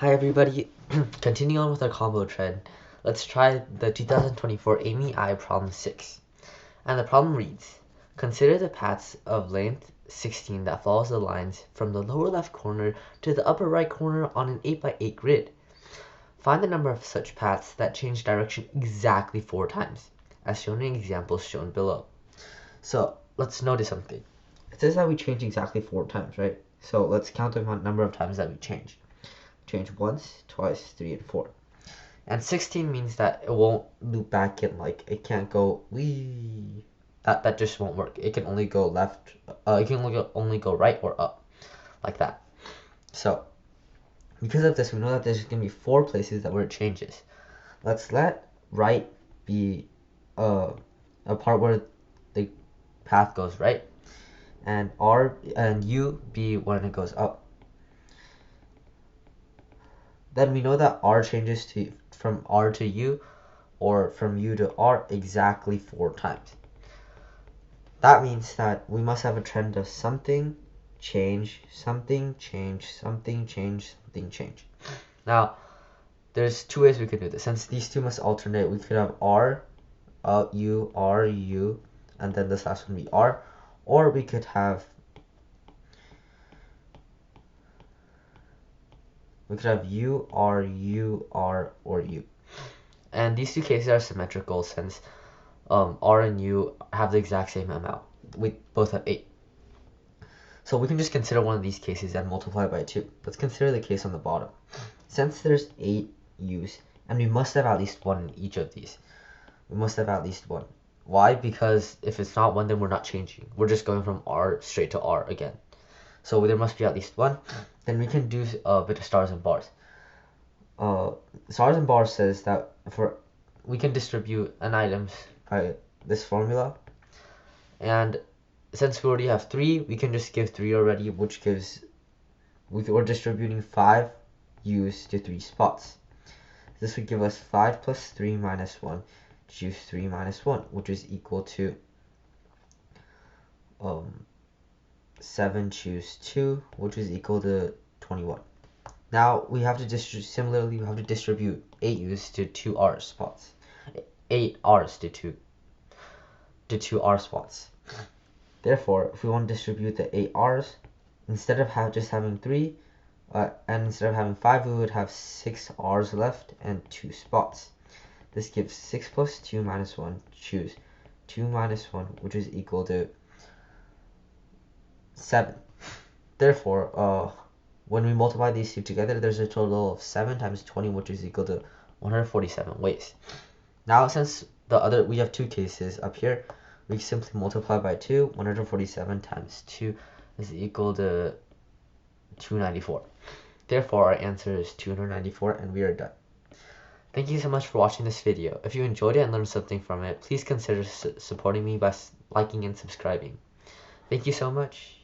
Hi everybody, continuing on with our combo trend, let's try the 2024 AIME I Problem 6. And the problem reads, consider the paths of length 16 that follows the lines from the lower left corner to the upper right corner on an 8x8 grid. Find the number of such paths that change direction exactly 4 times, as shown in examples shown below. So let's notice something. It says that we change exactly 4 times, right? So let's count the number of times that we change. Change once, twice, 3, and 4. And 16 means that it won't loop back in, like it can't go wee. That just won't work. It can only go left. It can only go right or up, like that. So because of this, we know that there's gonna be 4 places that where it changes. Let's let right be a part where the path goes right, and R and U be when it goes up. Then we know that R changes from R to U or from U to R exactly 4 times. That means that we must have a trend of something, change, something, change, something, change, something, change. Now, there's 2 ways we could do this. Since these 2 must alternate, we could have R, U, and then this last one be R. Or we could have U, R, U, R, or U. And these 2 cases are symmetrical since R and U have the exact same amount. We both have 8. So we can just consider one of these cases and multiply by 2. Let's consider the case on the bottom. Since there's 8 U's, and we must have at least 1 in each of these. We must have at least 1. Why? Because if it's not 1, then we're not changing. We're just going from R straight to R again. So there must be at least 1. Then we can do a bit of stars and bars. Stars and bars says that we can distribute an item by this formula, and since we already have 3, we can just give 3 already, which gives we're distributing 5 U's to 3 spots. This would give us 5 plus 3 minus 1 choose 3 minus 1, which is equal to 7 choose 2, which is equal to 21. Now we have to distribute 8 U's to 2 R spots. 8 R's to 2 R spots. Therefore, if we want to distribute the 8 R's, instead of just having 3, and instead of having 5, we would have 6 R's left and 2 spots. This gives 6 plus 2 minus 1, choose 2 minus 1, which is equal to 7. Therefore, when we multiply these 2 together, there's a total of 7 times 20, which is equal to 147 ways. Now, since we have 2 cases up here, we simply multiply by 2. 147 times 2 is equal to 294. Therefore, our answer is 294, and we are done. Thank you so much for watching this video. If you enjoyed it and learned something from it, please consider supporting me by liking and subscribing. Thank you so much.